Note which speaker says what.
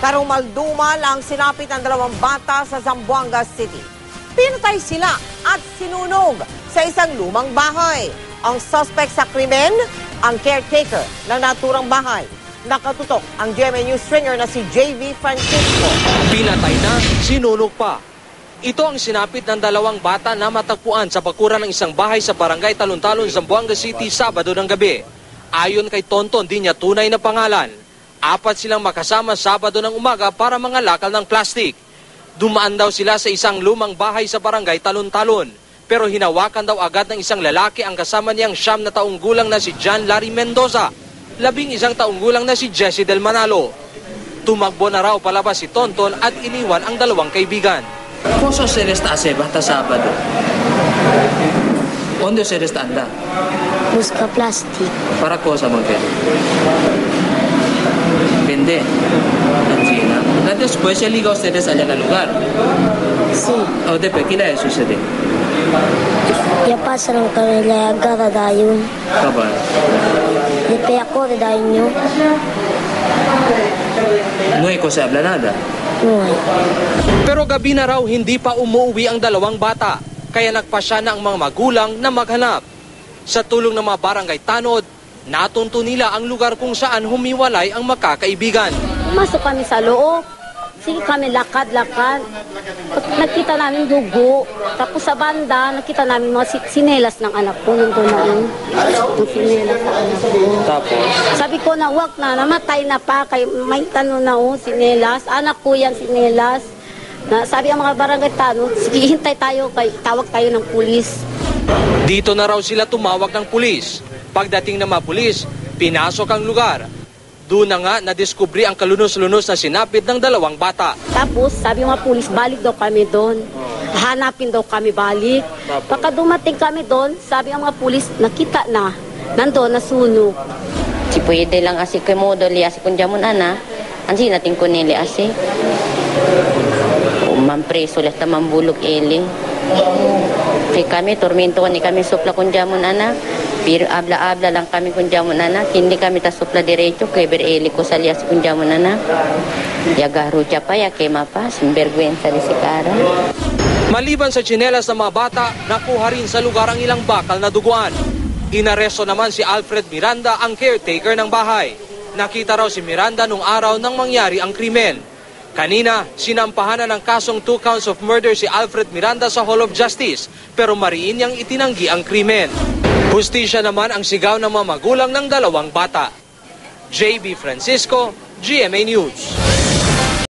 Speaker 1: Karumaldumal ang sinapit ng 2 bata sa Zamboanga City. Pinatay sila at sinunog sa isang lumang bahay. Ang suspect sa krimen, ang caretaker ng naturang bahay. Nakatutok ang GMA News stringer na si JV Francisco.
Speaker 2: Pinatay na, sinunog pa. Ito ang sinapit ng 2 bata na matagpuan sa bakuran ng isang bahay sa barangay Talon-Talon, Zamboanga City, Sabado ng gabi. Ayon kay Tonton, di niya tunay na pangalan. 4 silang makasama Sabado ng umaga para mangalakal ng plastik. Dumaan daw sila sa isang lumang bahay sa barangay Talon-Talon. Pero hinawakan daw agad ng isang lalaki ang kasama niyang 9 na taong gulang na si John Larry Mendoza. 11 taong gulang na si Jesse Del Manalo. Tumakbo na raw palabas si Tonton at iniwan ang 2 kaibigan.
Speaker 3: Cosa se resta hace basta sábado? ¿Dónde se resta anda?
Speaker 4: Busca plastic.
Speaker 3: Para cosa mo que? Vende. China. Después se liga ustedes allá al lugar.
Speaker 4: Sí.
Speaker 3: O después, ¿qué le sucede?
Speaker 4: Ya pasaron kami la agarra dayon.
Speaker 3: Kapan?
Speaker 4: Después ako de dayon.
Speaker 3: No hay cosa habla nada.
Speaker 4: No hay.
Speaker 2: Pero gabi na raw hindi pa umuwi ang 2 bata. Kaya nagpasya na ang mga magulang na maghanap. Sa tulong ng mga barangay tanod, natunto nila ang lugar kung saan humiwalay ang magkakaibigan.
Speaker 5: Pumasok kami sa loob. Sige kami lakad-lakad. Nakita namin dugo. Tapos sa banda, nakita namin mga sinelas ng anak ko. Nandun na yung sinelas ng anak ko.
Speaker 3: Tapos?
Speaker 5: Sabi ko na wag na, namatay na pa. Kay, may tanong na sinelas. Anak ko yan, sinelas. Na, sabi ang mga barangay tanong, sige hintay tayo, tawag tayo ng pulis.
Speaker 2: Dito na raw sila tumawag ng pulis. Pagdating ng mga pulis, pinasok ang lugar. Doon na nga nadiskubre ang kalunos-lunos na sinapit ng 2 bata.
Speaker 5: Tapos sabi ng mga pulis, balik daw kami doon. Hanapin daw kami balik. Pagka dumating kami doon, sabi ang mga pulis, nakita na. Nandoon, nasunog.
Speaker 6: Si pwede lang asi kay modo li asi kun jamun ana. Ansi natin ko nili asi. Mampreso las tamang bulog eling. Kay kami tormento ni kami supla kun jamun ana. Pero abla-abla lang kami kun jamun ana. Hindi kami ta supla diretso kay bereli ko sa lias kun jamun ana. Ya garucha pa ya kay mapa sinvergüenza di si cara.
Speaker 2: Maliban sa tsinelas ng mga bata, nakuha rin sa lugar ang ilang bakal na duguan. Inaresto naman si Alfred Miranda, ang caretaker ng bahay. Nakita raw si Miranda nung araw nang mangyari ang krimen. Kanina, sinampahan na ng kasong 2 counts of murder si Alfred Miranda sa Hall of Justice, pero mariin niyang itinanggi ang krimen. Hustisya naman ang sigaw ng mga magulang ng 2 bata. JB Francisco, GMA News.